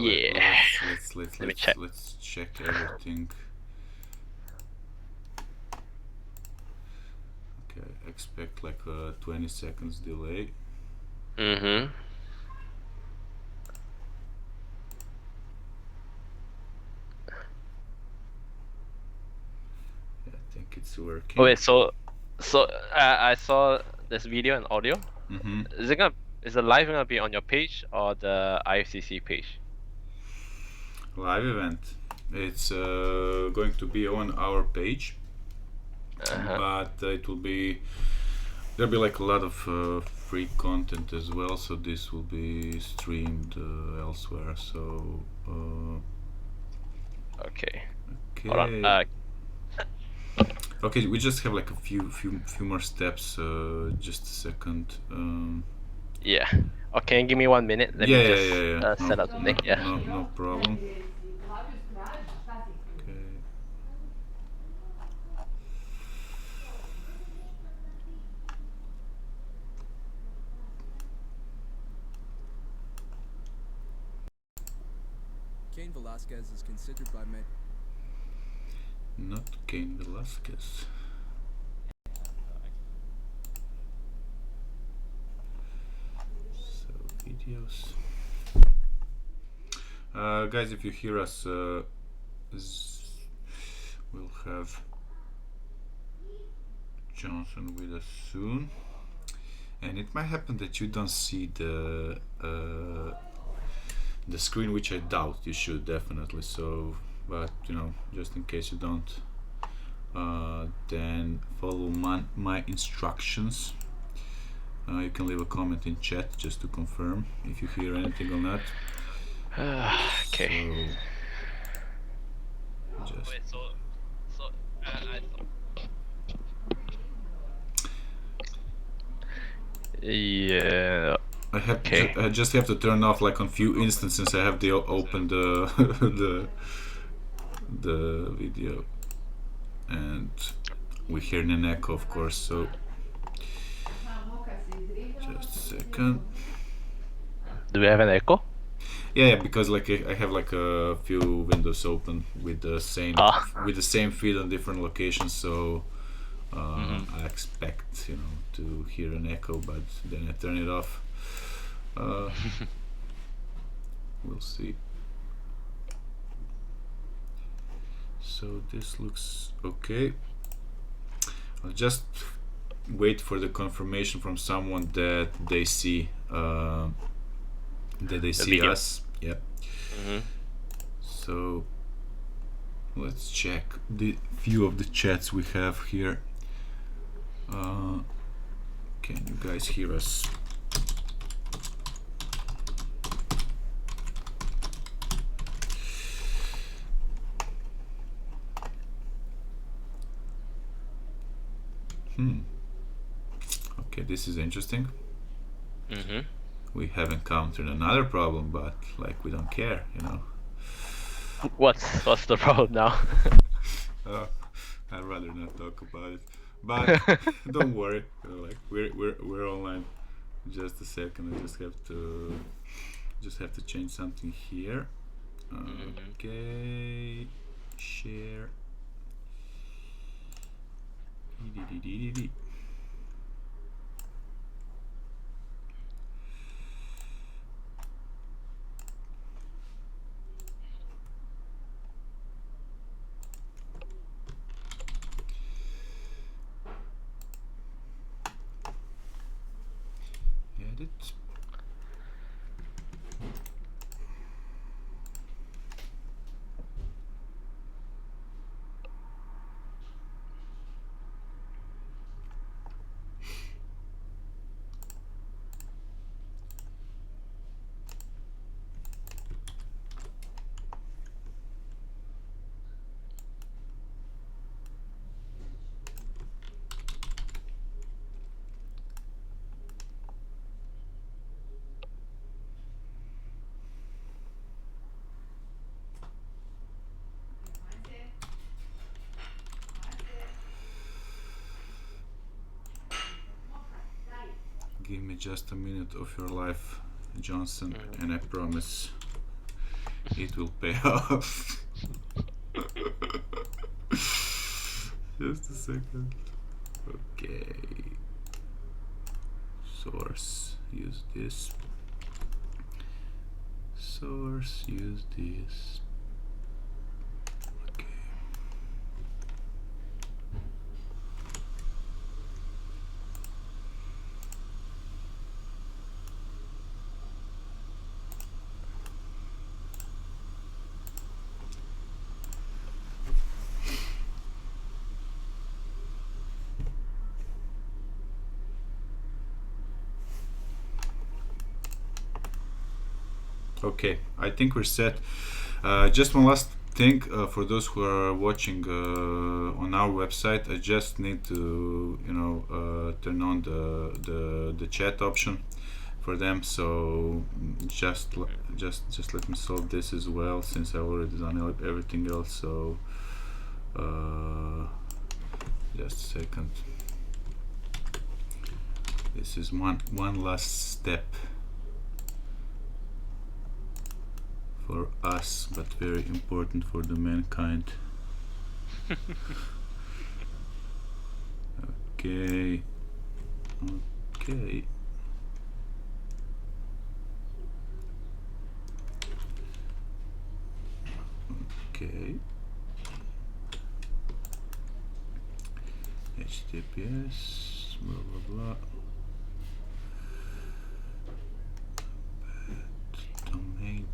Yeah. Let me check. Let's check everything. Okay, expect like a 20 seconds delay. Mm-hmm. Yeah, I think it's working. Oh wait, so I saw this video and audio. Mm-hmm. Is the live gonna be on your page or the IFCC page? Live event. It's going to be on our page, but it will be there'll be like a lot of free content as well. So this will be streamed elsewhere. So Okay. okay. Hold on. Okay, we just have like a few more steps. Just a second. Yeah. Oh, can you give me 1 minute? Let me just set up the thing. Yeah. No problem. Okay. Cain Velasquez is considered by many. Not Cain Velasquez. So videos. Guys, if you hear us, we'll have Johnson with us soon, and it might happen that you don't see the screen, which I doubt you should definitely. So, but you know, just in case you don't, then follow my instructions. You can leave a comment in chat just to confirm if you hear anything or not. Okay. So, just Wait, yeah. I just have to turn off like on few instances. I have to open the the video, and we hear an echo, of course. So just a second. Do we have an echo? Yeah, because like I have like a few windows open with the same feed on different locations. So I expect to hear an echo, but then I turn it off. We'll see. So this looks okay. I'll just wait for the confirmation from someone that they see us. Yep. So let's check the few of the chats we have here. Can you guys hear us? Okay, this is interesting. We have encountered another problem, but like we don't care, What's the problem now? I'd rather not talk about it, but don't worry. Like we're online. Just a second. I just have to change something here. Okay, share. Edit. Give me just a minute of your life, Johnson, and I promise it will pay off. Just a second. Okay. Source, use this. Source, use this. Okay. Okay, I think we're set. Just one last thing for those who are watching on our website. I just need to, turn on the chat option for them. So just let me solve this as well, since I've already done everything else. So just a second. This is one last step for us, but very important for the mankind. Okay. Okay. Okay. HTTPS, blah blah blah. Domain.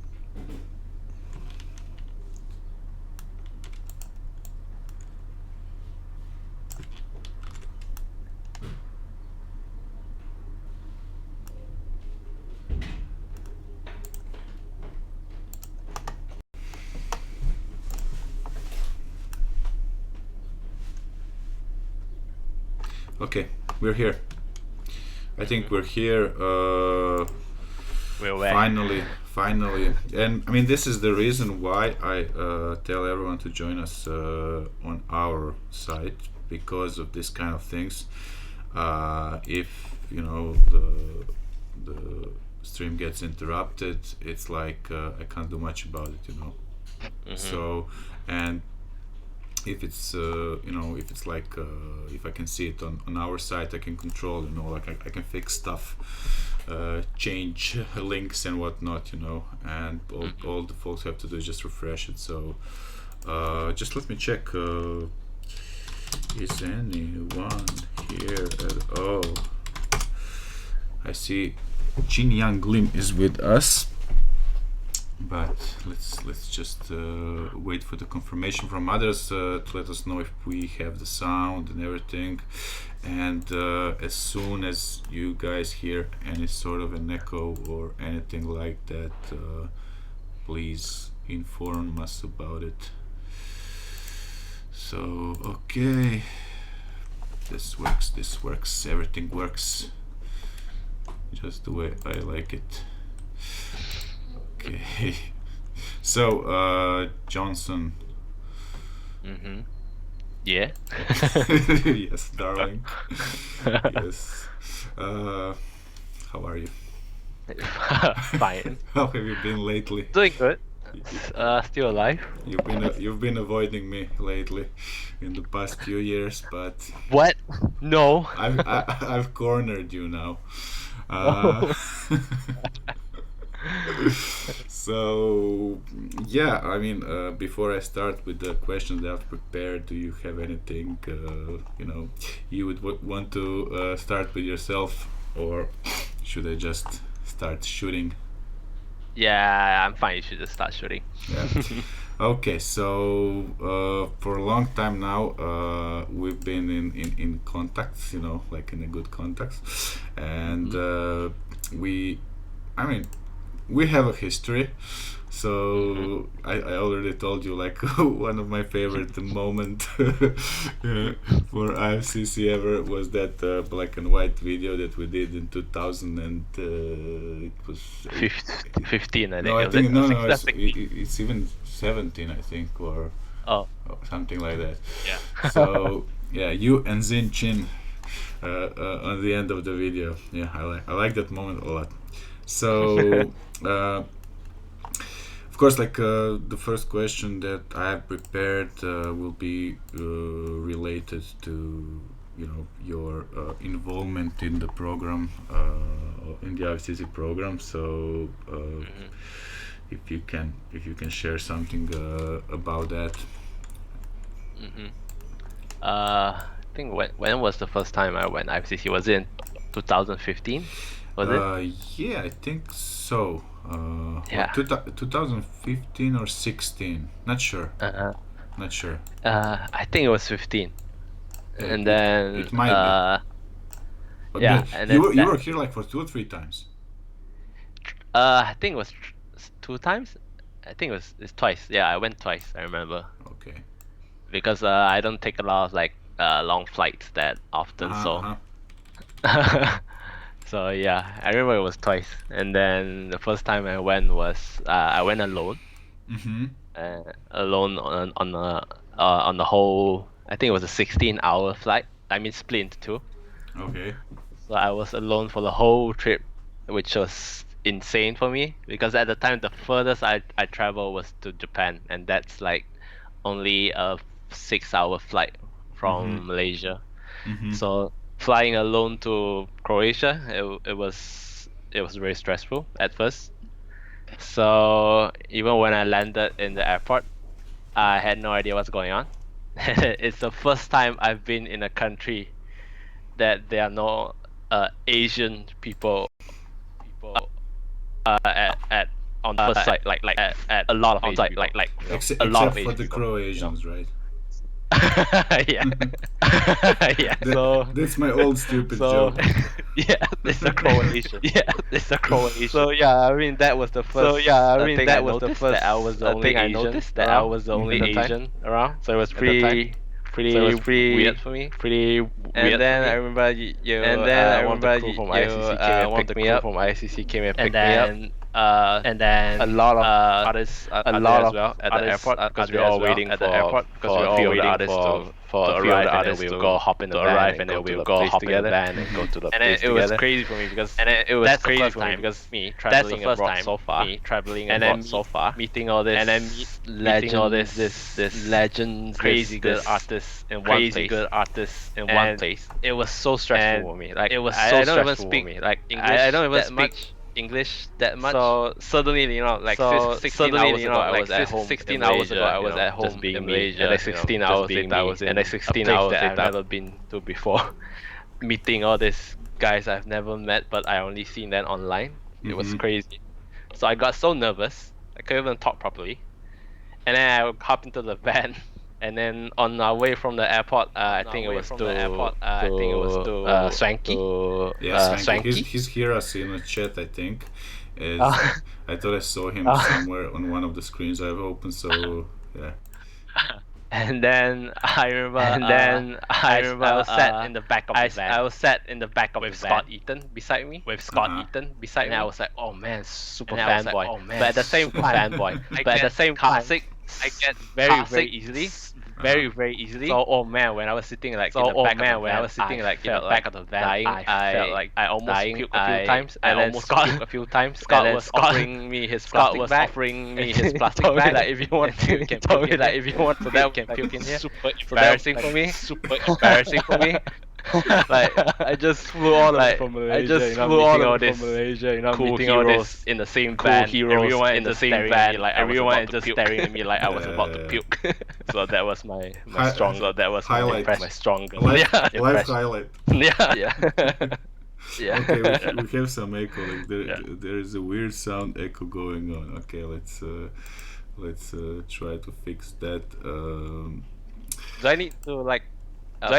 Okay, we're here. I think we're here. We're back. Finally, and I mean, this is the reason why I tell everyone to join us on our site, because of this kind of things. If the stream gets interrupted, it's like I can't do much about it, So, and if it's if it's like if I can see it on our site, I can control, like I can fix stuff, change links and whatnot, and all the folks have to do is just refresh it. So just let me check, is anyone here at all? I see Jin Yang Lim is with us, but let's just wait for the confirmation from others to let us know if we have the sound and everything. And as soon as you guys hear any sort of an echo or anything like that, please inform us about it. So okay, this works, everything works just the way I like it. Okay. So Johnson. Yeah. Yes, darling. Yes. How are you? Fine. How have you been lately? Doing good. Still alive. You've been avoiding me lately in the past few years, but what? No. I've cornered you now. So yeah, I mean, before I start with the questions that I've prepared, do you have anything you would want to start with yourself, or should I just start shooting? Yeah, I'm fine. You should just start shooting. Yeah. Okay, so for a long time now, we've been in contacts, like in a good contacts, and we have a history. So I already told you, like, one of my favorite moment for IFCC ever was that black and white video that we did in 2000, and it was 15, I think. no, I think no, it's even 17, I think, or something like that. Yeah. So yeah, you and Zin Chin on the end of the video. Yeah, I like that moment a lot. So Of course, like the first question that I have prepared will be related to your involvement in the program, in the IFCC program. So if you can share something about that. I think when was the first time I went IFCC? Was it in 2015? Was it? Yeah, I think so. Yeah. 2015 or 16? Not sure. Not sure. I think it was 15. And then it might be. But yeah, and you were here like for 2 or 3 times. I think it was 2 times. I think it's twice. Yeah, I went twice. I remember. Okay. Because I don't take a lot of like long flights that often, so. So yeah, I remember it was twice. And then the first time I went was I went alone. Alone on the whole. I think it was a 16-hour flight. I mean, split into 2. Okay. So I was alone for the whole trip, which was insane for me because at the time the furthest I traveled was to Japan, and that's like only a 6-hour flight from Malaysia. So flying alone to Croatia, it was very stressful at first. So even when I landed in the airport, I had no idea what's going on. It's the first time I've been in a country that there are no Asian people at on the first side, like at a lot of Asian people. like a lot of Asian for the Croatians, right? Yeah. Yeah. That's my old stupid joke. Yeah, it's a Croatian. Yeah, it's a Croatian. So yeah, I mean that was the first. So yeah, I mean that was the first. That I was the only Asian. I noticed that I was the only Asian around. So it was pretty weird for me. Pretty weird. And then I remember one of the crew from IFCC came and picked me up. And then a lot of artists at the airport because we were all waiting for a few of the artists to arrive, and then we would go hop in the van and then we would go hop together and go to the place together. And it was crazy for me because that's the first time because me traveling abroad so far, meeting all this and then meeting all this legends, crazy good artists in one place. It was so stressful for me. Like it was so stressful for me. Like English, I don't even speak English that much. So suddenly, like 16 hours ago, I was at home. 16 hours ago, I was at home in Malaysia. And then 16 hours later, I was in a 16 hours that I've never been to before. Meeting all these guys I've never met, but I only seen them online. It was crazy. So I got so nervous, I couldn't even talk properly. And then I hopped into the van. And then on our way from the airport, I think it was to Swanky. Yeah, Swanky. He's here us in the chat, I think. I thought I saw him somewhere on one of the screens I've opened. So yeah. And then I remember. I was sat in the back of the van. I was sat in the back of the van with Scott Eaton beside me. And I was like, oh man, super fanboy. But at the same time, But at the same time, I get very easily. Very easily. So when I was sitting like in the back of the van, I felt like I almost puked a few times. I almost puked a few times. Scott was offering me his plastic bag. Like if you want to, you can puke in here. If you want to, that can puke in here. Super embarrassing for me. Like I just flew all the way from Malaysia. Meeting all this in the same van. Everyone in the same van. Like everyone is just staring at me like I was about to puke. So that was my strong. So that was my strong. Life highlight. Yeah. Yeah. Okay, we have some echo. Like there is a weird sound echo going on. Okay, let's try to fix that. Do I need to like? My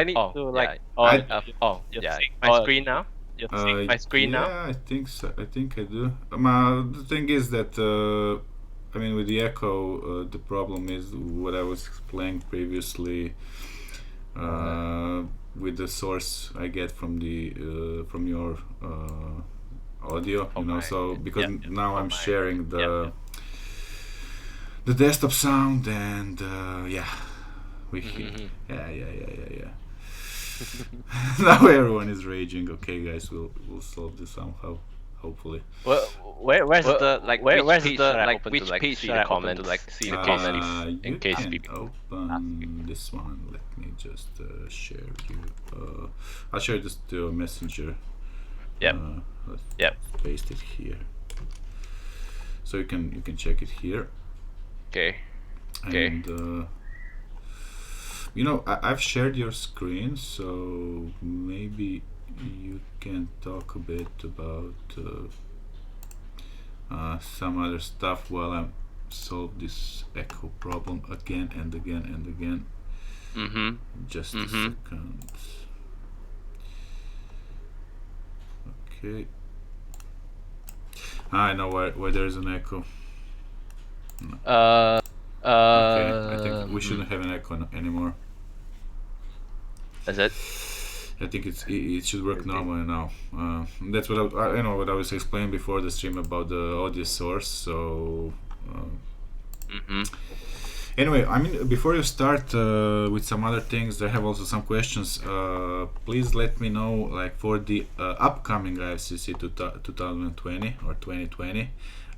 screen now? You're seeing my screen now? Yeah, I think so. I think I do. The thing is that I mean, with the echo, the problem is what I was explaining previously. With the source I get from the from your audio, So because now I'm sharing the desktop sound and yeah. Now everyone is raging. Okay, guys, we'll solve this somehow. hopefully. Where's which page should I open to see the comments in case people open this one. Let me just share you. I'll share this to Messenger. Let's paste it here, so you can check it here. Okay. And I've shared your screen, so maybe you can talk a bit about some other stuff while I solve this echo problem again and again and again. Just a second. Okay. I know where there is an echo. No. Okay, I think we shouldn't have an echo anymore. Is it? I think it should work normally now. That's what what I was explaining before the stream about the audio source. So anyway, I mean, before you start with some other things, I have also some questions. Please let me know, like, for the upcoming IFCC 2020 or 2020,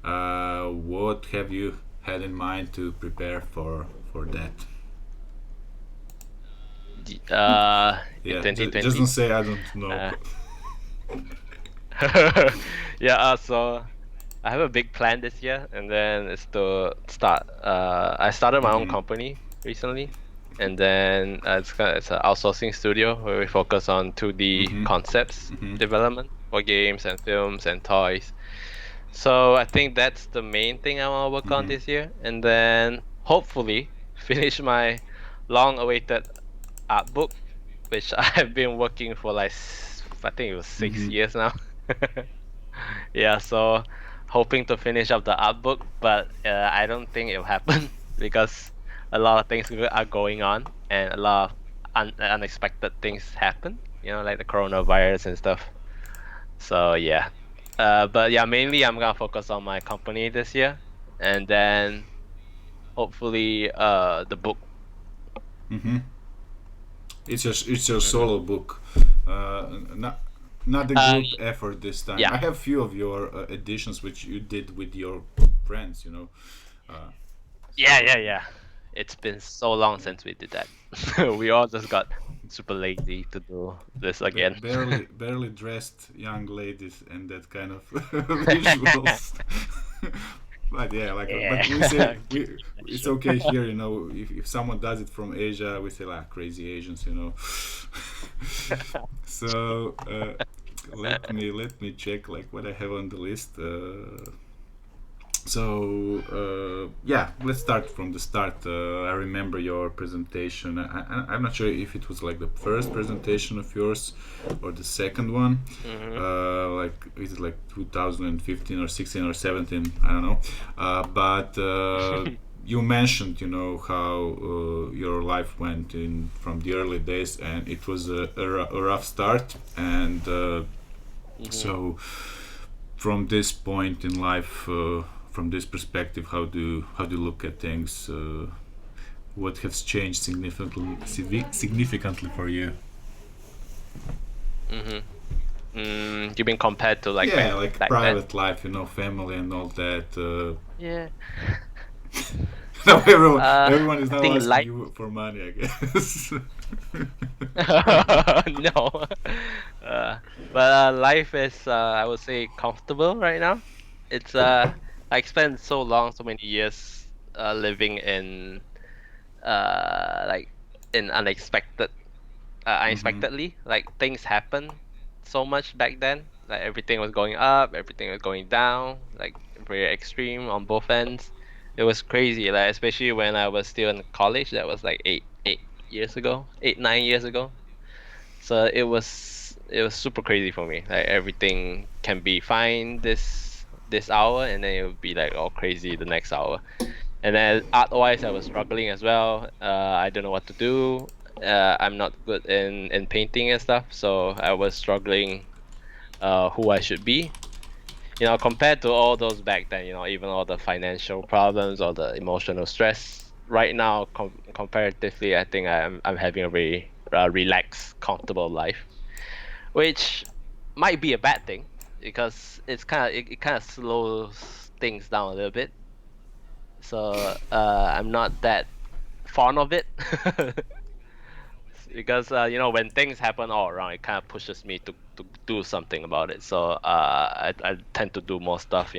what have you had in mind to prepare for that? In 2020. Just don't say I don't know. So I have a big plan this year, and then it's to start. I started my own company recently, and then it's an outsourcing studio where we focus on 2D concepts development for games and films and toys. So I think that's the main thing I want to work on this year, and then hopefully finish my long-awaited art book, which I've been working for like, I think it was 6 years now. Yeah, so hoping to finish up the art book, but I don't think it'll happen because a lot of things are going on and a lot of unexpected things happen, like the coronavirus and stuff. So yeah, but yeah, mainly I'm gonna focus on my company this year, and then hopefully the book. It's your solo book, not the group effort this time. Yeah. I have few of your editions which you did with your friends. Yeah. It's been so long since we did that. We all just got super lazy to do this again. barely dressed young ladies and that kind of visuals. But yeah, but we say it's okay here, if someone does it from Asia, we say like crazy Asians, So let me check like what I have on the list. Yeah, let's start from the start. I remember your presentation. I'm not sure if it was like the first presentation of yours or the second one. Like, is it like 2015 or 16 or 17? I don't know. But you mentioned, how your life went in from the early days, and it was a rough start. And so, from this point in life. From this perspective, how do you look at things? What has changed significantly for you? You mean compared to like like private life, family and all that. Yeah. No, everyone is now asking you for money, I guess. No. But life is, I would say, comfortable right now. It's I spent so many years living in unexpectedly. Like, things happen so much back then. Like, everything was going up, everything was going down, like very extreme on both ends. It was crazy, like especially when I was still in college. That was like 9 years ago. So it was super crazy for me. Like, everything can be fine this hour, and then it would be like all crazy the next hour. And then art-wise, I was struggling as well. I don't know what to do. I'm not good in painting and stuff, so I was struggling who I should be. Compared to all those back then, even all the financial problems or the emotional stress. Right now, comparatively, I think I'm having a very relaxed, comfortable life, which might be a bad thing, because it kind of slows things down a little bit. So I'm not that fond of it because when things happen all around, it kind of pushes me to do something about it. So I tend to do more stuff,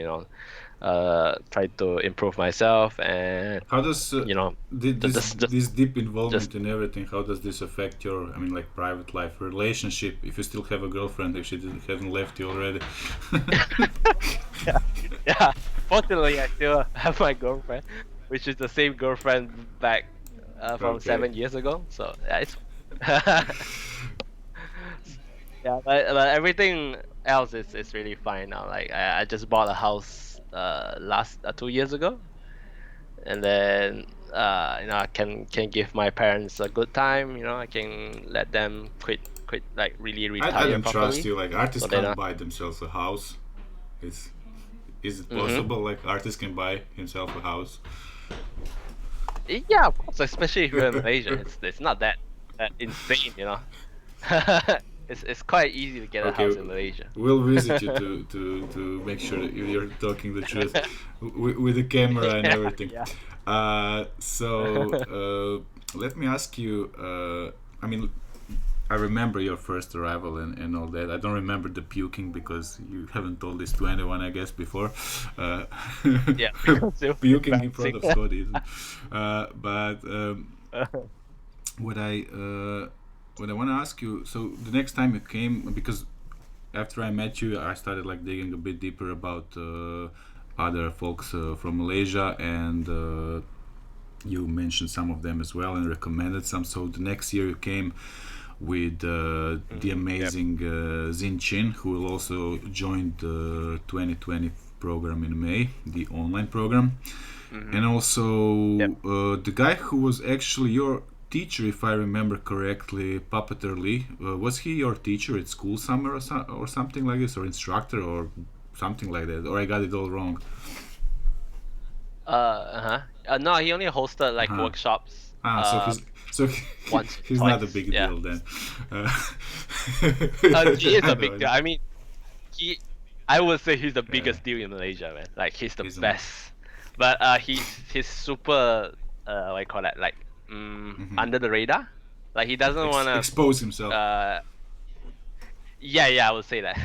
try to improve myself, and How does this deep involvement just in everything? How does this affect your, I mean, like private life, relationship? If you still have a girlfriend, if she hasn't left you already. yeah. Fortunately, I still have my girlfriend, which is the same girlfriend back from Okay. 7 years ago. So yeah, it's yeah, but everything else is really fine now. Like I just bought a house last 2 years ago, and then I can give my parents a good time. I can let them quit like really I retire don't trust properly. you. Like artists So they can't don't. buy themselves a house. It's Is it Mm-hmm. possible? Like artists can buy himself a house? Yeah, of course. Especially if you're in Malaysia, it's not that insane. It's quite easy to get a Okay, house in Malaysia. we'll visit you to make sure that you're talking the truth with the camera and everything. Yeah. Let me ask you. I mean, I remember your first arrival and all that. I don't remember the puking because you haven't told this to anyone, I guess, before. Yeah, because it was Puking in front of embarrassing. Scotty. But what I want to ask you. So the next time you came, because after I met you, I started like digging a bit deeper about other folks from Malaysia, and you mentioned some of them as well and recommended some. So the next year you came with the amazing Zin Chin, who will also join the 2020 program in May, the online program. And also the guy who was actually your teacher, if I remember correctly, Puppeteer Lee, was he your teacher at school somewhere or something like this, or instructor or something like that, or I got it all wrong? No, he only hosted like Uh-huh. workshops. So Once or he's twice. not a big Yeah. deal then. He is I a big know. deal. I mean, I would say he's the biggest deal in Malaysia, man. Like he's the He's best. But he's super what do you call that? Like under the radar. Like he doesn't wanna expose himself. yeah, I would say that.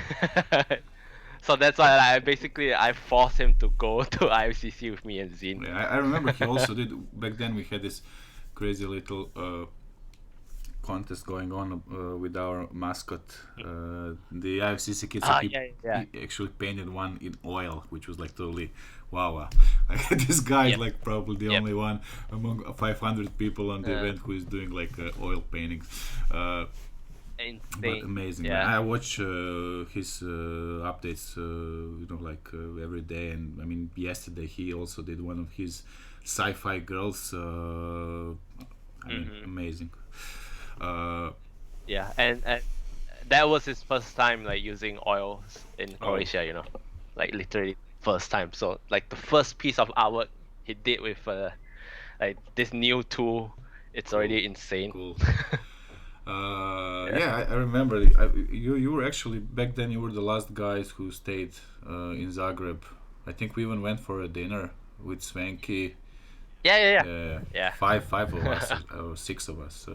So that's why I forced him to go to IFCC with me and Zin. Yeah, I remember he also did. Back then we had this crazy little contest going on with our mascot. The IFCC kids, he actually painted one in oil, which was like totally wow. Like this guy is like probably the only one among 500 people on the event who is doing like oil paintings. But amazing. Yeah. I watch his updates, every day. And I mean, yesterday he also did one of his sci-fi girls. Amazing. Yeah, and that was his first time like using oils in Croatia. Like literally first time. So like the first piece of artwork he did with like this new tool, it's already insane. Cool. I remember you were actually back then. You were the last guys who stayed in Zagreb. I think we even went for a dinner with Svenki. Yeah. Five of us or six of us.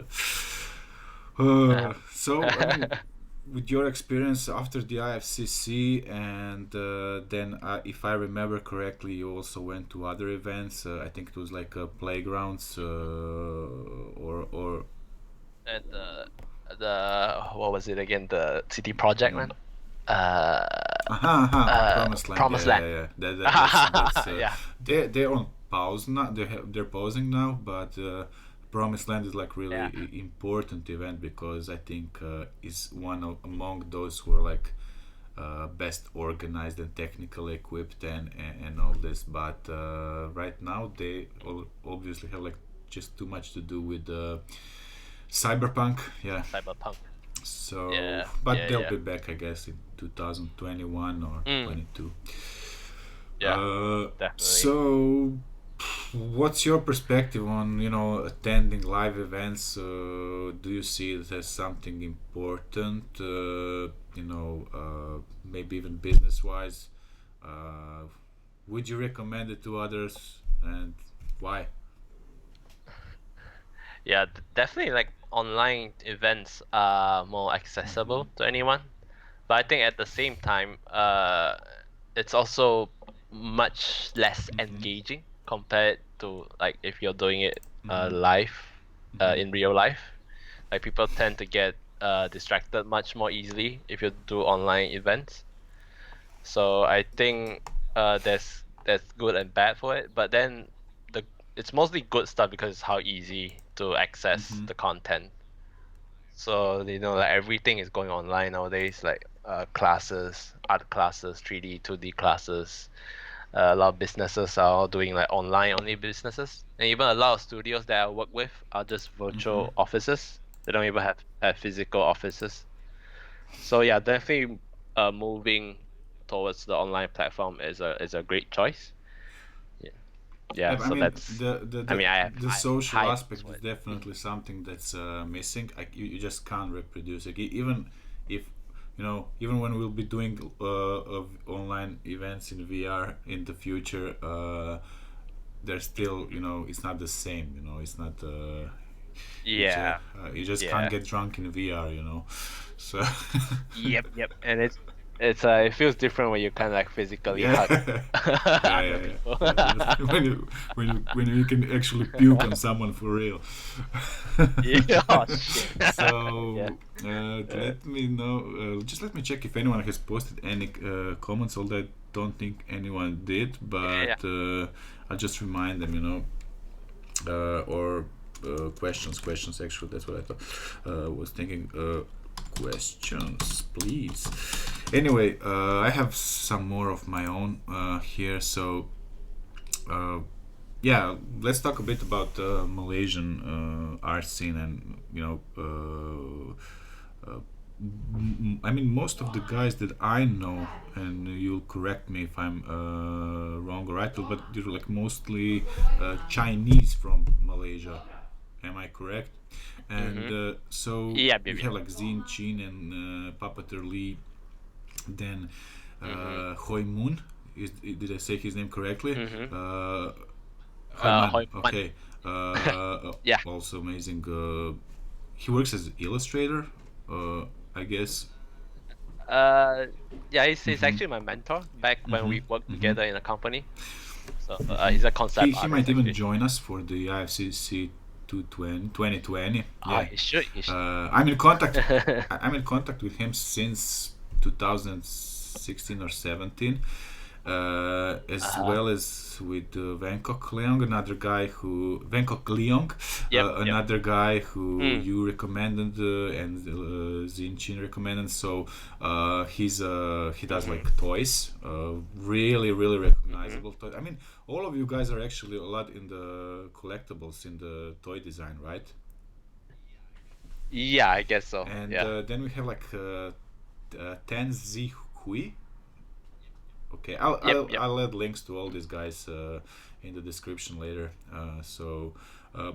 So I mean, with your experience after the IFCC, and then if I remember correctly, you also went to other events. I think it was like playgrounds or And the what was it again? The city project, man. Promised Land. That's Yeah. They're on pause now. They're pausing now, but Promised Land is like really important event because I think is one among those who are like best organized and technically equipped and all this. But right now they obviously have like just too much to do with Cyberpunk. Cyberpunk. So, they'll be back, I guess, in 2021 or 22. Yeah, definitely. So, what's your perspective on attending live events? Do you see it as something important? maybe even business-wise. Would you recommend it to others, and why? Yeah, definitely like online events are more accessible to anyone. But I think at the same time, it's also much less engaging compared to like if you're doing it live, in real life. Like people tend to get distracted much more easily if you do online events. So I think there's good and bad for it. But then the it's mostly good stuff because it's how easy to access the content. So like everything is going online nowadays, like classes, art classes, 3D, 2D classes. A lot of businesses are all doing like online only businesses, and even a lot of studios that I work with are just virtual offices. They don't even have physical offices. So yeah, definitely moving towards the online platform is a great choice. Yeah, yeah. I So mean, that's. the the I the, mean, the I social high aspect is definitely something that's missing. You just can't reproduce it. Even if even when we'll be doing of online events in VR in the future, there's still it's not the same. It's not. Yeah, You just can't yeah. get drunk in VR. So. Yep. And it feels different when you kind of like physically Yeah, hug yeah, other yeah, people. yeah. When you can actually puke on someone for real. Yeah, oh, shit. Yeah. So let me know. Just let me check if anyone has posted any comments. Although I don't think anyone did, Yeah. but I'll just remind them. Or questions. Questions. Actually, that's what I thought. Was thinking. Questions, please. Anyway, I have some more of my own here. So, yeah, let's talk a bit about Malaysian art scene, and I mean, most of the guys that I know, and you'll correct me if I'm wrong or right, but they're like mostly Chinese from Malaysia. Am I correct? And so Yeah, we baby. have like Zin Chin and Papater Lee, then Hoi Moon. Did I say his name correctly? Hoi Man. Hoi Man. Okay. Yeah. Also amazing. He works as an illustrator, I guess. Yeah, he's actually my mentor back when we worked together in a company. So he's a concept He artist. might even actually. join us for the IFCC 2020. Oh, Yeah. he should. I'm in contact. I'm in contact with him since 2016 or 17, as well as with Bangkok Leong, another guy who Bangkok Leong, another guy who you recommended and Zin Chin recommended. So he does like toys, really recognizable toys. I mean, all of you guys are actually a lot in the collectibles, in the toy design, right? Yeah, I guess so. And Yeah. then we have like Ten Zi Hui. Okay, I'll add links to all these guys in the description later.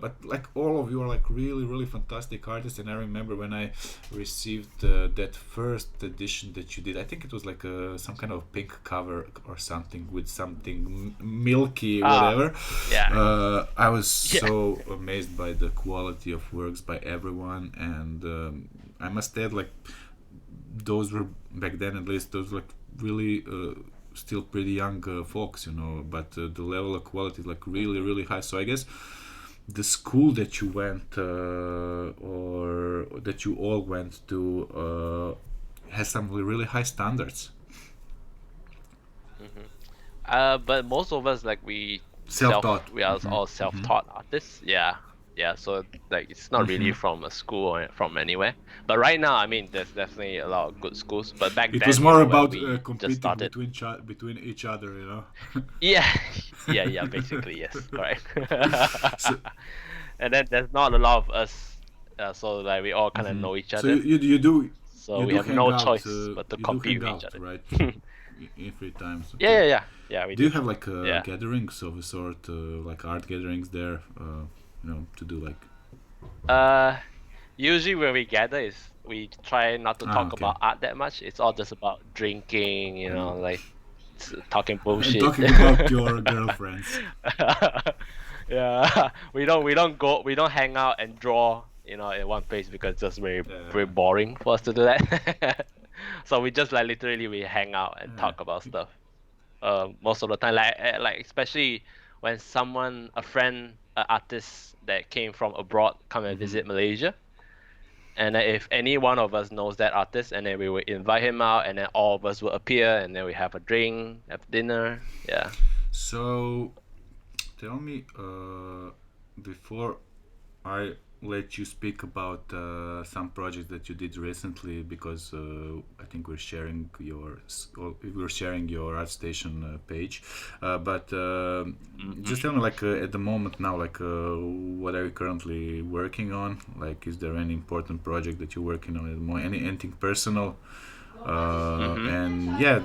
But like all of you are like really fantastic artists, and I remember when I received that first edition that you did. I think it was like some kind of pink cover or something with something milky, whatever. Yeah. I was so amazed by the quality of works by everyone, and I must add, like, those were back then, at least, those were like really still pretty young folks, but the level of quality is like really high. So I guess the school that you went or that you all went to has some really high standards. But most of us, like, we Self-taught. we are all self-taught artists. Yeah. So like it's not really from a school or from anywhere. But right now, I mean, there's definitely a lot of good schools. But back It then, was more when about we just competing started. between each other. Yeah. Yeah. Basically, yes, correct. So, And then there's not a lot of us, so like we all kind of know each so other. you do So you we do have hang no out. choice but to You do compete hang with each out, other. right? In free times. Yeah, Okay. yeah. We Do do. you have like Yeah. gatherings of a sort, like art gatherings there? To do like. Usually when we gather is we try not to talk about art that much. It's all just about drinking, you know, like talking bullshit. And talking about your girlfriends. Yeah, we don't hang out and draw, you know, in one place because it's just very boring for us to do that. So we just like literally we hang out and talk about stuff. Most of the time, like especially when a friend, an artist that came from abroad come and visit Malaysia. And if any one of us knows that artist, and then we will invite him out, and then all of us will appear, and then we have a drink, have dinner. Yeah. So, tell me, before I let you speak about some projects that you did recently, because I think we're sharing your ArtStation page. But just tell me, like at the moment now, like what are you currently working on? Like, is there any important project that you're working on at the moment? Anything personal? And yeah,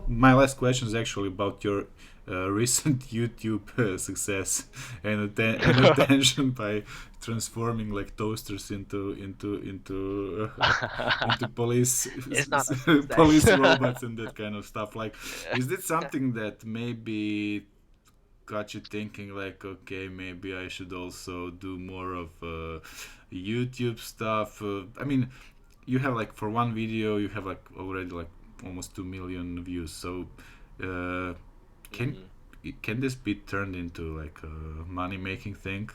my last question is actually about your recent YouTube success and attention by transforming like toasters into police police robots and that kind of stuff. Like, is this something that maybe got you thinking like, okay, maybe I should also do more of YouTube stuff? I mean, you have like for one video you have like already like almost 2 million views, so can this be turned into like a money making thing?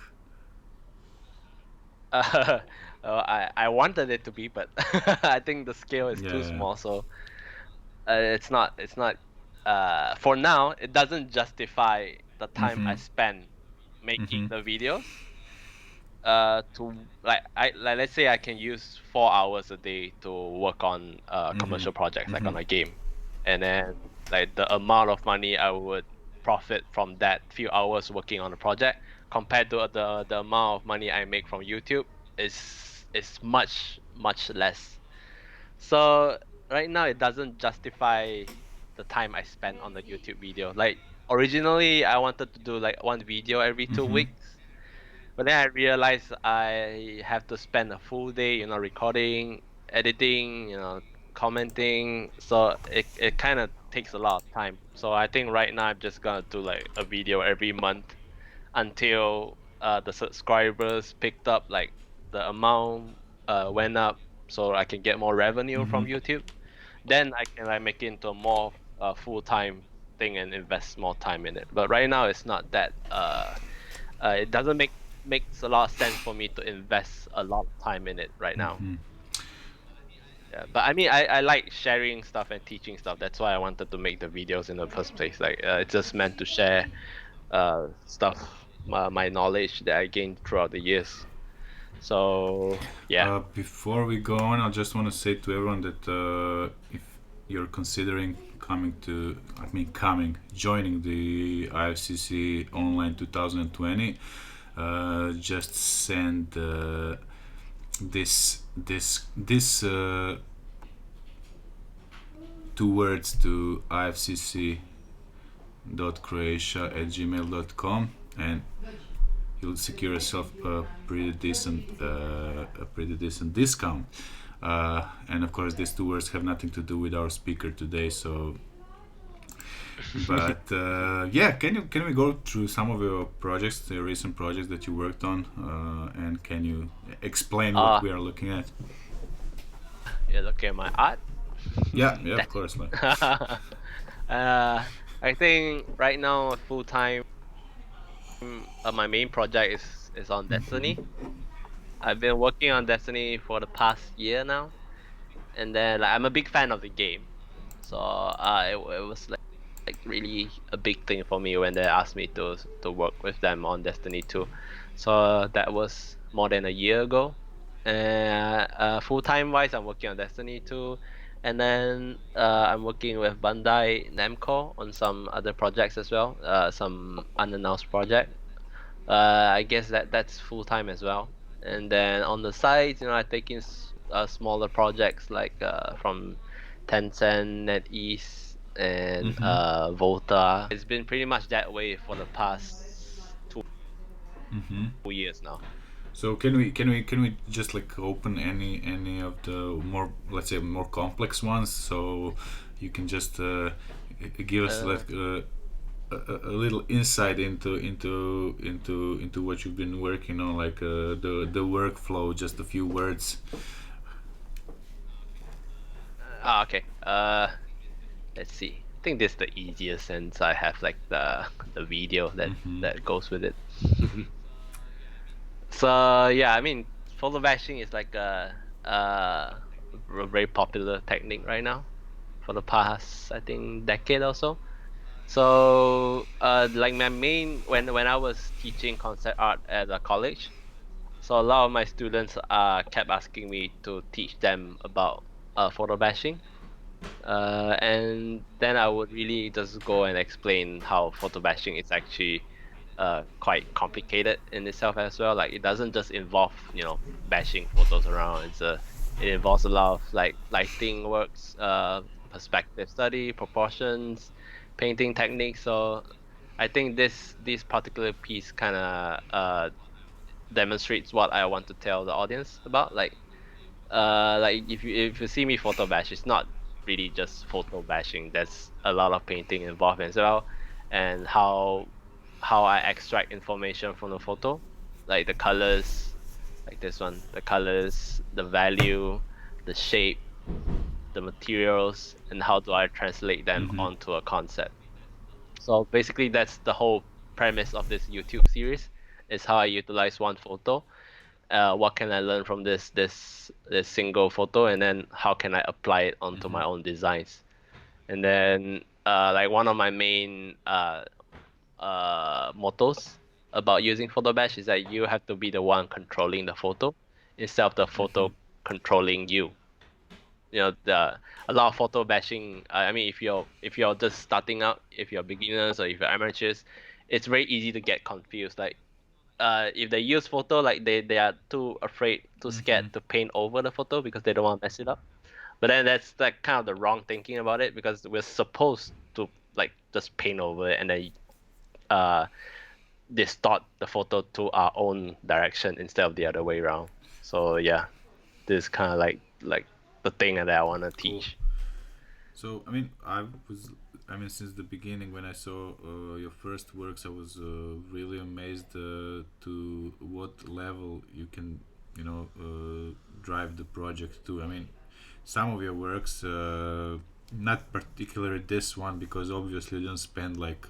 I wanted it to be, but I think the scale is too small, so it's not for now it doesn't justify the time I spend making the videos. To like let's say I can use 4 hours a day to work on commercial projects like on a game, and then like the amount of money I would profit from that few hours working on a project compared to the amount of money I make from YouTube is much less. So right now it doesn't justify the time I spend on the YouTube video. Like originally I wanted to do like one video every 2 weeks. But then I realized I have to spend a full day, you know, recording, editing, you know, commenting. So it kind of takes a lot of time. So I think right now I'm just gonna do like a video every month until the subscribers picked up, like the amount went up, so I can get more revenue from YouTube. Then I can like make it into a more full-time thing and invest more time in it. But right now it's not that. It doesn't makes a lot of sense for me to invest a lot of time in it right now. Yeah, but I mean, I like sharing stuff and teaching stuff. That's why I wanted to make the videos in the first place. Like, it's just meant to share stuff, my knowledge that I gained throughout the years. So yeah. Before we go on, I just want to say to everyone that if you're considering joining the IFCC Online 2020, just send this 2 words to ifcc.croatia@gmail.com, and you'll secure yourself a pretty decent discount. And of course, these 2 words have nothing to do with our speaker today. So, but yeah, can we go through some of your projects, the recent projects that you worked on, and can you explain what we are looking at? You're looking at my art. Yeah, of course. I think right now full time. My main project is on Destiny. I've been working on Destiny for the past year now, and then like, I'm a big fan of the game, so it was like really a big thing for me when they asked me to work with them on Destiny 2. So that was more than a year ago. And full time wise, I'm working on Destiny 2, and then I'm working with Bandai Namco on some other projects as well, some unannounced project. I guess that's full time as well. And then on the side, you know, I take in smaller projects like from Tencent, NetEase, and Volta. It's been pretty much that way for the past 2 years now. So can we just like open any of the more, let's say, more complex ones, so you can just give us like a little insight into what you've been working on, like the workflow, just a few words. Okay. Let's see. I think this is the easiest since I have like the video that goes with it. So yeah, I mean, photo bashing is like a very popular technique right now for the past, I think, decade or so. So like my main when I was teaching concept art at a college, so a lot of my students kept asking me to teach them about photo bashing. And then I would really just go and explain how photo bashing is actually quite complicated in itself as well. Like it doesn't just involve bashing photos around. It involves a lot of like lighting works, perspective study, proportions, painting techniques. So I think this particular piece kind of demonstrates what I want to tell the audience about. Like if you see me photo bash, it's not really just photo bashing. There's a lot of painting involved as well, and how I extract information from the photo, like the colors, like this one, the colors, the value, the shape, the materials, and how do I translate them onto a concept. So basically, that's the whole premise of this YouTube series, is how I utilize one photo. What can I learn from this single photo, and then how can I apply it onto my own designs. And then like one of my main mottos about using photo bash is that you have to be the one controlling the photo instead of the photo controlling you. A lot of photo bashing. I mean, if you're just starting out, if you're beginners or if you're amateurs, it's very easy to get confused. Like if they use photo, like they are too afraid, too scared to paint over the photo because they don't want to mess it up. But then that's like kind of the wrong thinking about it, because we're supposed to like just paint over it and then uh distort the photo to our own direction instead of the other way around. So yeah, this is kind of like the thing that I want to teach. So I mean, since the beginning when I saw your first works, I was really amazed to what level you can, drive the project to. I mean, some of your works, not particularly this one, because obviously you don't spend like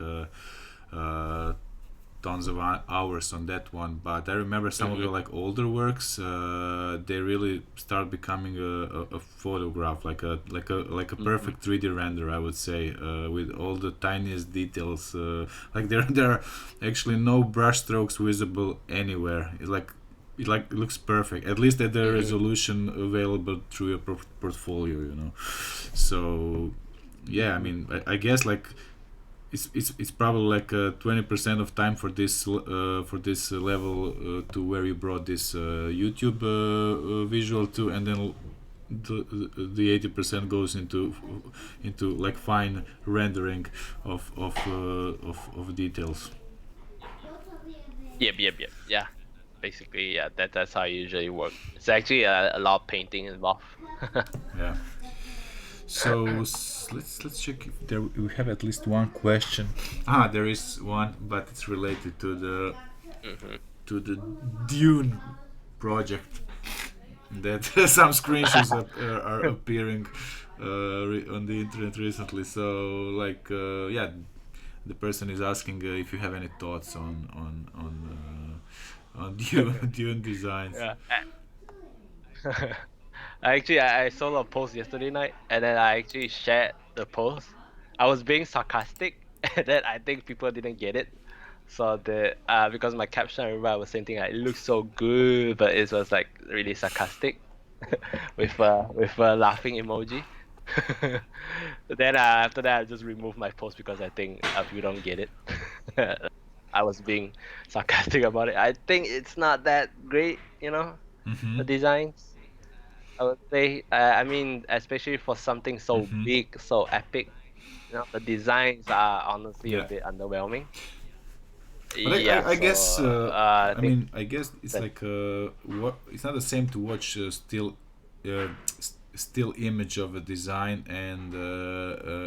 tons of hours on that one, but I remember some of your like older works, they really start becoming a photograph, like a perfect 3D render, I would say, with all the tiniest details, like there are actually no brush strokes visible anywhere. It looks perfect, at least at the resolution available through your portfolio. So yeah, I mean, I guess like it's probably like 20% of time for this level to where you brought this YouTube visual to, and then the 80% goes into like fine rendering of details. Yep. Yeah. Basically, yeah, that's how I usually work. It's actually a lot of painting involved. Yeah. So let's check if we have at least one question. There is one, but it's related to the Dune project. That some screenshots are appearing on the internet recently. So like yeah, the person is asking if you have any thoughts on Dune designs. Yeah. I saw a post yesterday night, and then I actually shared the post. I was being sarcastic, and then I think people didn't get it. So because my caption, I remember I was saying things like, "It looks so good," but it was like really sarcastic, with a laughing emoji. Then after that, I just removed my post because I think people don't get it. I was being sarcastic about it. I think it's not that great, the designs. I would say, I mean, especially for something so big, so epic, the designs are honestly a Yeah. bit underwhelming. But Yeah, I so guess I I think mean I guess it's that. like what it's not the same to watch still image of a design and uh,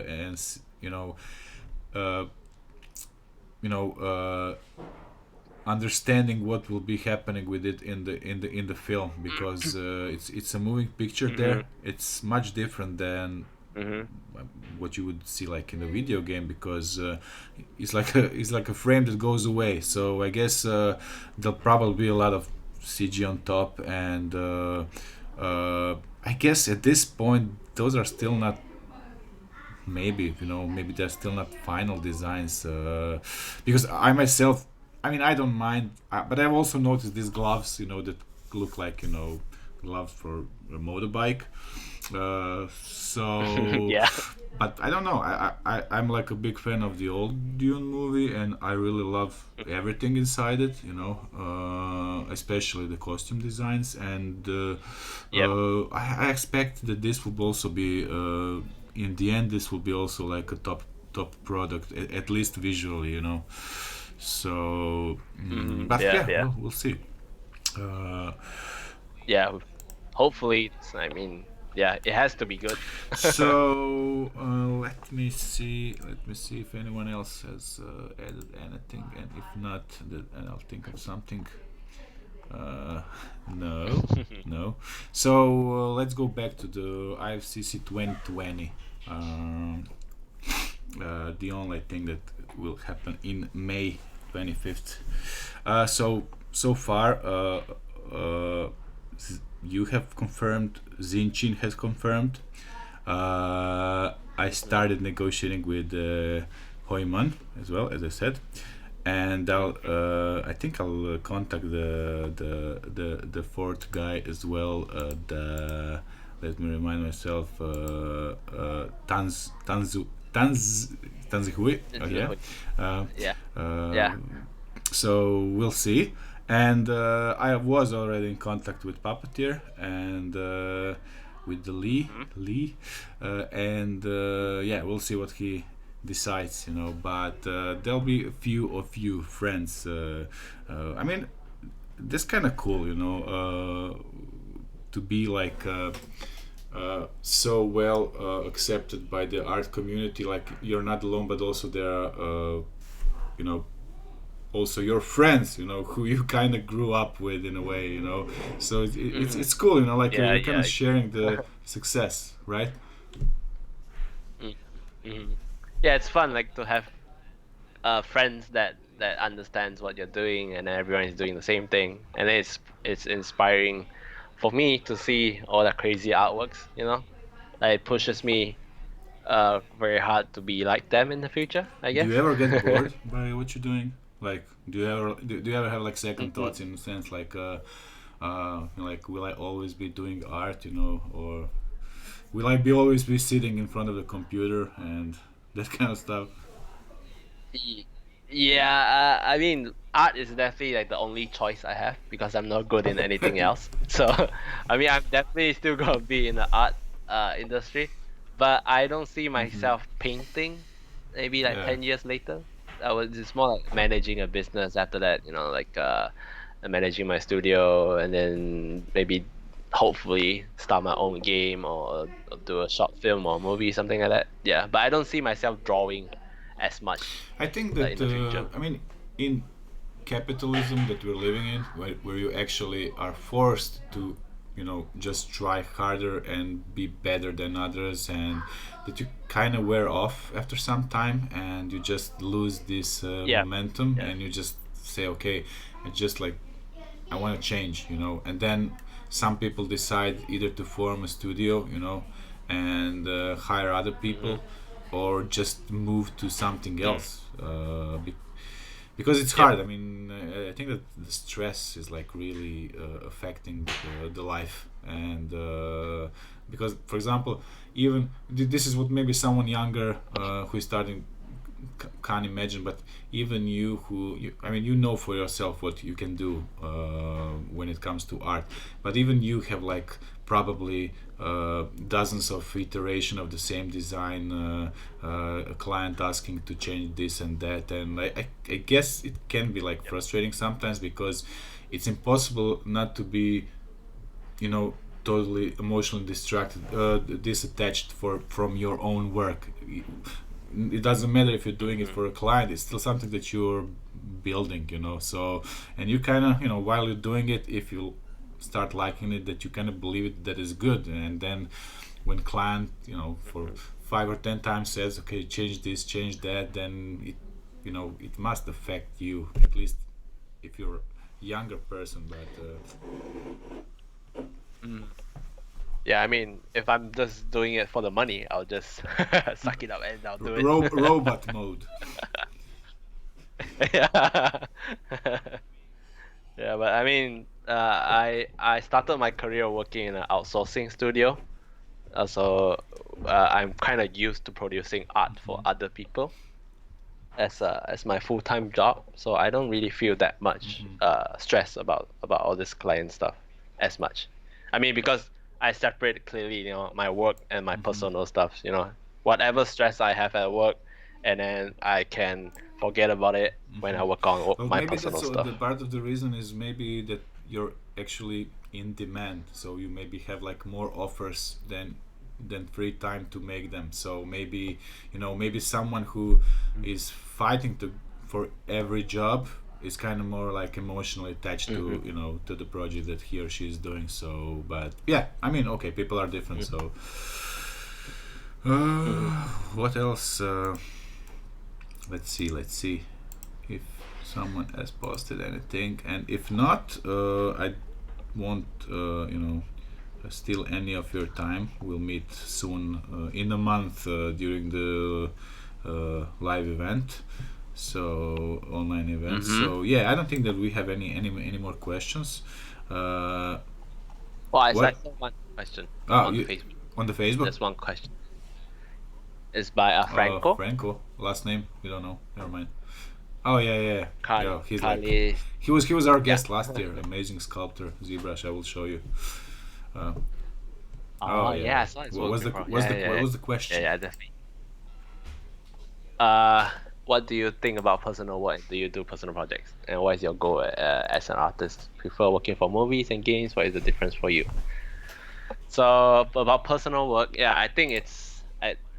understanding what will be happening with it in the film, because it's a moving picture there. Mhm. It's much different than Mhm. what you would see like in a video game, because it's like a frame that goes away. So I guess there'll probably be a lot of CG on top, and I guess at this point those are still not, maybe maybe they're still not final designs, because I myself, I mean, I don't mind, but I've also noticed these gloves, that look like gloves for a motorbike. So, Yeah. but I don't know. I'm like a big fan of the old Dune movie, and I really love everything inside it. Especially the costume designs, and Yep. I expect that this will also be. In the end, this will be also like a top product, at least visually. So, but Yeah. yeah, Yeah. we'll see. Uh, Yeah. Hopefully, I mean, yeah, it has to be good. So let me see. Let me see if anyone else has added anything, and if not, and I'll think of something. Uh, no, no. So let's go back to the IFCC 2020. Um, the only thing that will happen in May 25th. So far, you have confirmed. Zinchin has confirmed. I started negotiating with Hoyman as well, as I said, and I think I'll contact the fourth guy as well. Let me remind myself. Tanzhui. Oh yeah. Uh, Yeah. uh, Yeah. so we'll see. And I was already in contact with Puppeteer and with the Lee, and yeah, we'll see what he decides, But there'll be a few of you friends. I mean, that's kind of cool, to be like. So well accepted by the art community. Like, you're not alone, but also there are, you know, also your friends, who you kind of grew up with in a way, So it's cool, like Yeah. you're kind of Yeah. sharing the success, right? Mhm. Yeah, it's fun like to have friends that understands what you're doing, and everyone is doing the same thing, and it's inspiring for me to see all the crazy artworks. Like, it pushes me very hard to be like them in the future, I Do you guess. ever get bored by what you're doing? Like, do you ever have like second Mm-mm. thoughts, in a sense, like, will I always be doing art, or will I be always be sitting in front of the computer and that kind of stuff? Y- Yeah, I mean, art is definitely like the only choice I have because I'm not good in anything else. So, I mean, I'm definitely still gonna be in the art industry, but I don't see myself painting maybe like Yeah. 10 years later. It's more like managing a business after that, like managing my studio, and then maybe hopefully start my own game, or do a short film or movie, something like that. Yeah, but I don't see myself drawing as much I think in that the future. I mean, in capitalism that we're living in, where you actually are forced to, just try harder and be better than others, and that you kind of wear off after some time, and you just lose this Yeah, momentum, yeah. and you just say, okay, it's just like, I want to change, and then some people decide either to form a studio, and hire other Hmm. people, or just move to something Mm. else, because it's Yep. hard. I mean, I think that the stress is like really affecting the life, and because, for example, even this is what maybe someone younger who is starting can't imagine, but even you I mean, you know for yourself what you can do when it comes to art, but even you have like probably dozens of iteration of the same design, a client asking to change this and that, and I guess it can be like frustrating sometimes, because it's impossible not to be, you know, totally emotionally distracted, disattached from your own work. It doesn't matter if you're doing it for a client, it's still something that you're building, you know. So, and you kind of, you know, while you're doing it, if you start liking it, that you kind of believe it that is good, and then when client, you know, for 5 or 10 times says, okay, change this, change that, then it, you know, it must affect you, at least if you're a younger person. But yeah, I mean, if I'm just doing it for the money, I'll just suck it up and I'll do it. Robot mode. Yeah. Yeah, but I mean, I started my career working in an outsourcing studio, so I'm kind of used to producing art for other people as my full-time job. So I don't really feel that much stress about all this client stuff as much. I mean, because I separate clearly, you know, my work and my personal stuff. You know, whatever stress I have at work, and then I can forget about it when I work on Well, my maybe personal that's stuff. the part of the reason is maybe that you're actually in demand, so you maybe have like more offers than free time to make them. So maybe, you know, maybe someone who is fighting to for every job is kind of more like emotionally attached to, you know, to the project that he or she is doing. So, but yeah, I mean, okay, people are different. So what else? Let's see if someone has posted anything, and if not, I won't, you know, steal any of your time. We'll meet soon, in a month, during the live event, so online event. So yeah, I don't think that we have any more questions. Well, I saw one question on Facebook. On the Facebook? There's one question. It's by Franco. Franco, last name we don't know. Never mind. Oh yeah. Yeah, he's like he was our guest last year. Amazing sculptor, ZBrush. I will show you. Yeah, I saw his What work was the before. what was the question? Yeah, definitely. What do you think about personal work? Do you do personal projects? And what is your goal as an artist? Prefer working for movies and games? What is the difference for you? So about personal work, yeah, I think it's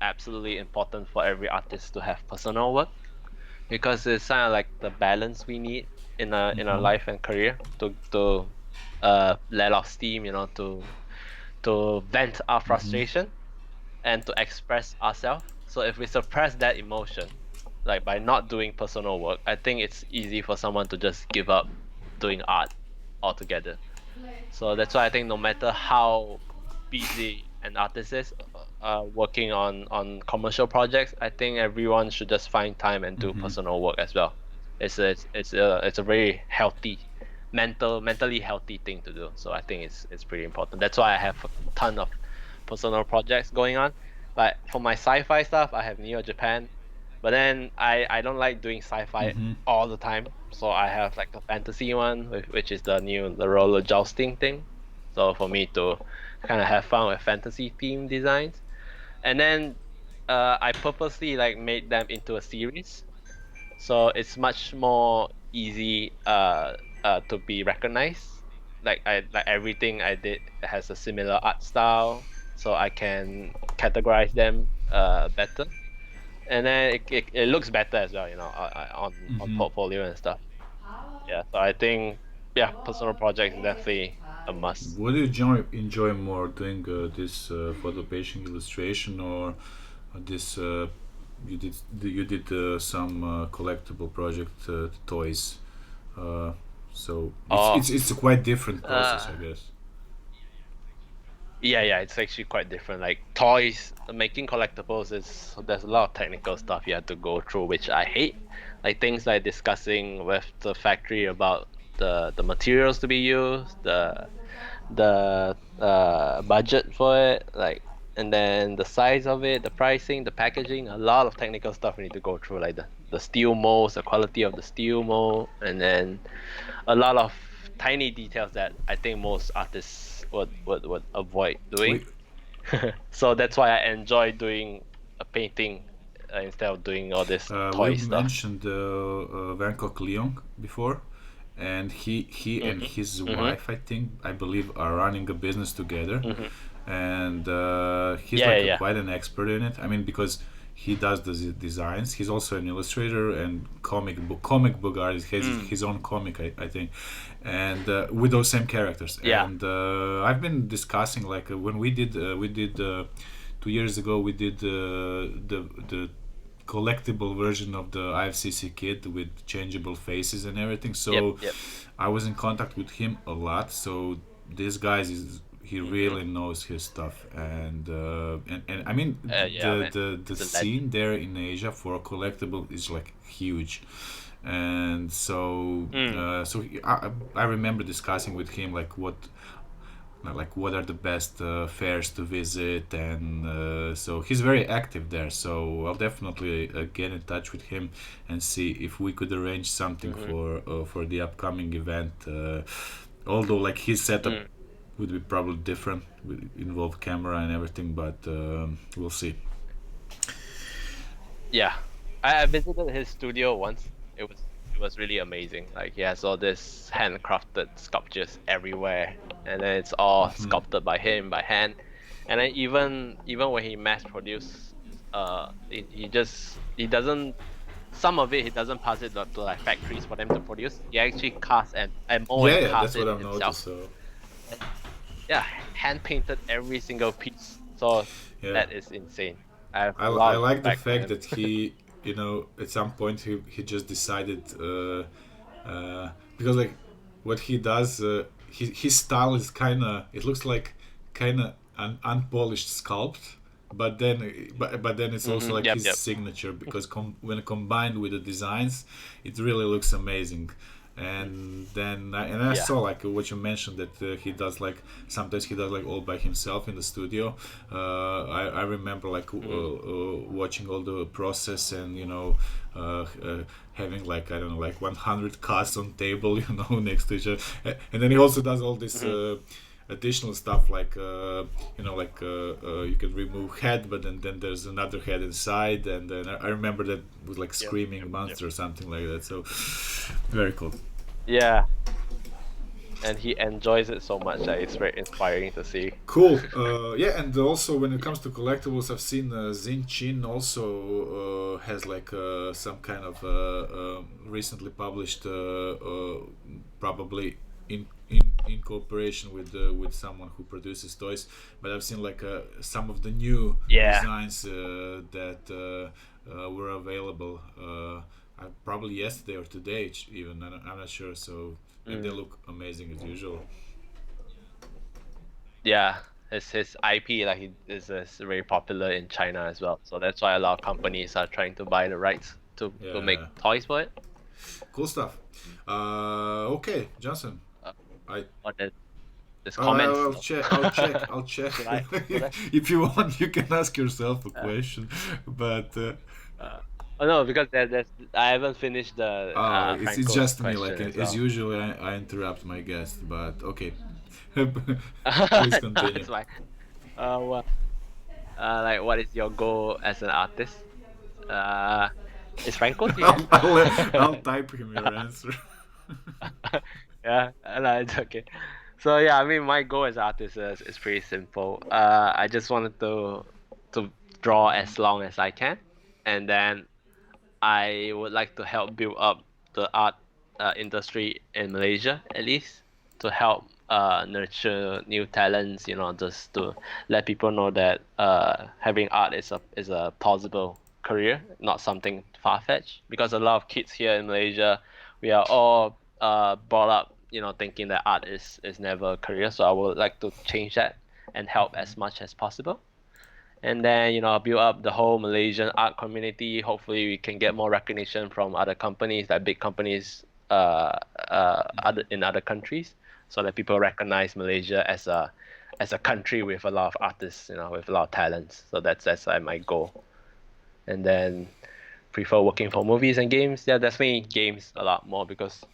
absolutely important for every artist to have personal work, because it's kind of like the balance we need in our life and career to let off steam, you know, to vent our frustration and to express ourselves. So if we suppress that emotion, like by not doing personal work, I think it's easy for someone to just give up doing art altogether. So that's why I think no matter how busy an artist is working on commercial projects, I think everyone should just find time and do personal work as well. It's a very healthy, mentally healthy thing to do. So I think it's pretty important. That's why I have a ton of personal projects going on. Like for my sci-fi stuff, I have Neo Japan, but then I don't like doing sci-fi all the time. So I have like a fantasy one, which is the roller jousting thing. So for me to kind of have fun with fantasy themed designs, and then I purposely like made them into a series, so it's much more easy to be recognized. Like everything I did has a similar art style, so I can categorize them better, and then it looks better as well, you know, on portfolio and stuff. Yeah, so I think personal projects is definitely a must. What do you enjoy more, doing this photo patient illustration, or this you did some collectible project, toys? So it's a quite different process, I guess. Yeah, it's actually quite different. Like toys, making collectibles there's a lot of technical stuff you have to go through, which I hate. Like things like discussing with the factory about the materials to be used, the budget for it. Like and then the size of it, the pricing, the packaging, a lot of technical stuff we need to go through, like the steel molds, the quality of the steel mold, and then a lot of tiny details that I think most artists would avoid doing. We So that's why I enjoy doing a painting instead of doing all this we toy stuff. mentioned Van Gogh Leong before, and he and his wife, I believe, are running a business together, and he's quite an expert in it. I mean, because he does the designs. He's also an illustrator and comic book artist. He has his own comic, I think, and with those same characters. Yeah. And I've been discussing, like, when we did 2 years ago, we did the collectible version of the IFCC kit with changeable faces and everything. So Yep. I was in contact with him a lot. So this guy he really knows his stuff, and I mean, the scene there in Asia for a collectible is like huge. And so I remember discussing with him like what are the best fairs to visit, and so he's very active there. So I'll definitely get in touch with him and see if we could arrange something for the upcoming event. Although, like, his setup would be probably different, would involve camera and everything, but we'll see. Yeah, I visited his studio once. It was really amazing. Like, he has all this handcrafted sculptures everywhere, and then it's all sculpted by him by hand. And then even when he mass produce, he doesn't. Some of it he doesn't pass it to like factories for them to produce. He actually casts and mold and that's cast it what I've himself. noticed. So Yeah, hand painted every single piece. So yeah, that is insane. I like the fact that he, at some point he just decided, because, like, what he does, his style is it looks like kind of unpolished sculpt, but then it's also like his signature, because when combined with the designs, it really looks amazing. And then I saw, like, what you mentioned, that he does, like, sometimes he does, like, all by himself in the studio. I remember, like, watching all the process, and having, like, I don't know, like 100 casts on table, next to each other. And then he also does all this additional stuff, like, you can remove head, but then there's another head inside, and then I remember that was like screaming monster or something like that. So very cool. Yeah, and he enjoys it so much that it's very inspiring to see. Cool. Yeah, and also when it comes to collectibles, I've seen Zin Chin also has, like, some kind of recently published, probably in cooperation with someone who produces toys, but I've seen, like, some of the new designs that were available probably yesterday or today even. I'm not sure. So and they look amazing as usual. Yeah, his IP, like, is very popular in China as well. So that's why a lot of companies are trying to buy the rights to make toys for it. Cool stuff. Okay, Johnson. There's comments. I'll check. If you want, you can ask yourself a question, but. Oh no, because I haven't finished the. It's just me. Like, as well. usual, I interrupt my guest, but okay. Please continue. That's fine. Like, what is your goal as an artist? Is Franco here? I'll type him your answer. Yeah, no, it's okay. So yeah, I mean, my goal as an artist is pretty simple. I just wanted to draw as long as I can, and then I would like to help build up the art industry in Malaysia, at least, to help nurture new talents. Just to let people know that having art is a possible career, not something far-fetched. Because a lot of kids here in Malaysia, we are all brought up, thinking that art is never a career. So I would like to change that and help as much as possible. And then, build up the whole Malaysian art community. Hopefully we can get more recognition from other companies, like big companies in other countries, so that people recognize Malaysia as as a country with a lot of artists, with a lot of talents. So that's like my goal. And then prefer working for movies and games. Yeah, definitely games a lot more because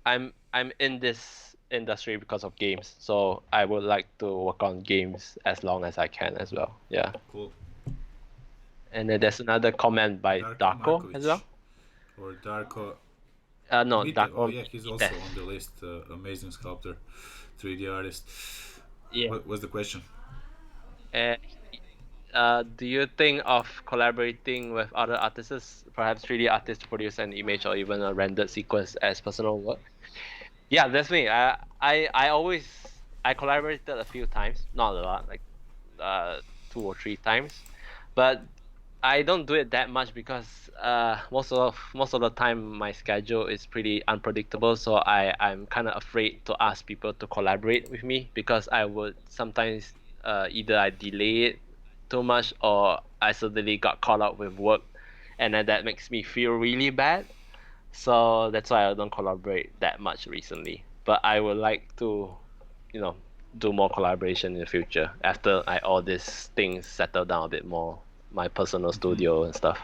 I'm in this industry because of games. So I would like to work on games as long as I can as well. Yeah. Cool. And then there's another comment by Darko as well. Or Darko. No, Darko. Oh Darko. yeah, he's also on the list. Amazing sculptor, 3D artist. Yeah. What was the question? Do you think of collaborating with other artists, perhaps 3D artists, to produce an image or even a rendered sequence as personal work? Yeah, that's me. I collaborated a few times, not a lot, like 2 or 3 times, but I don't do it that much because most of the time my schedule is pretty unpredictable. So I'm kind of afraid to ask people to collaborate with me because I would sometimes either I delay it too much or I suddenly got caught up with work, and then that makes me feel really bad. So that's why I don't collaborate that much recently. But I would like to, do more collaboration in the future after all these things settle down a bit more. My personal studio and stuff.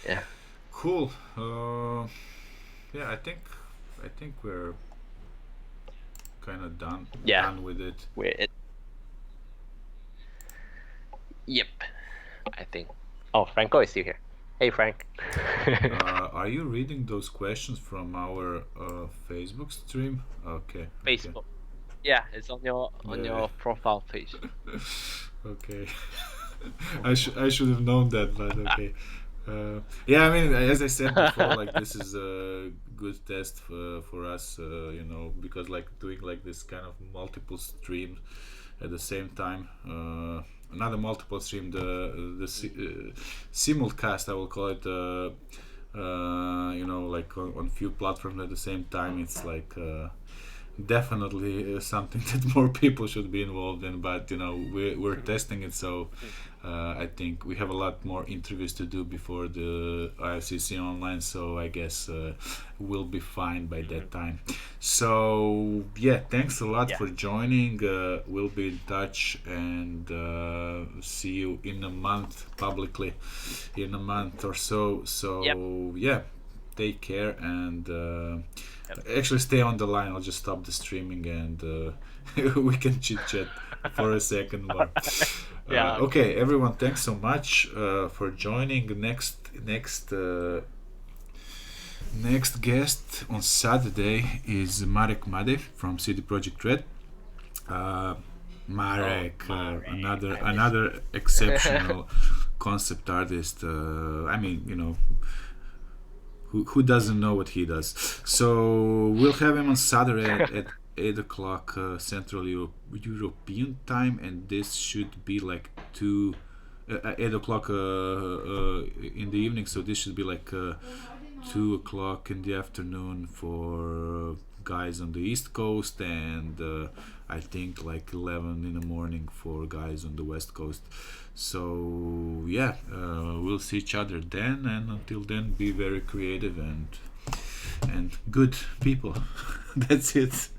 Yeah. Cool. Yeah, I think we're kind of done with it. Yep. I think. Oh, Franco is still here. Hey, Frank. Are you reading those questions from our Facebook stream? Okay. Facebook. Okay. Yeah, it's on your profile page. Okay. I should have known that, but okay. Yeah, I mean, as I said before, like this is a good test for us, because like doing like this kind of multiple streams at the same time. Another multiple stream, the simulcast, I will call it. Like on few platforms at the same time. It's like definitely something that more people should be involved in. But we're testing it, so I think we have a lot more interviews to do before the IFCC online. So I guess we'll be fine by that time. So yeah, thanks a lot for joining. We'll be in touch and see you in a month publicly, in a month or so. So yeah, take care and. Actually, stay on the line. I'll just stop the streaming and we can chit chat for a second more. Okay, everyone, thanks so much for joining. Next guest on Saturday is Marek Made from CD Projekt Red. Marek, another exceptional concept artist. I mean, who doesn't know what he does? So we'll have him on Saturday at 8 o'clock Central European time, and this should be like 8 o'clock in the evening. So this should be like 2 o'clock in the afternoon for guys on the East Coast, and I think like 11 in the morning for guys on the West Coast. So yeah, we'll see each other then, and until then, be very creative and good people. That's it.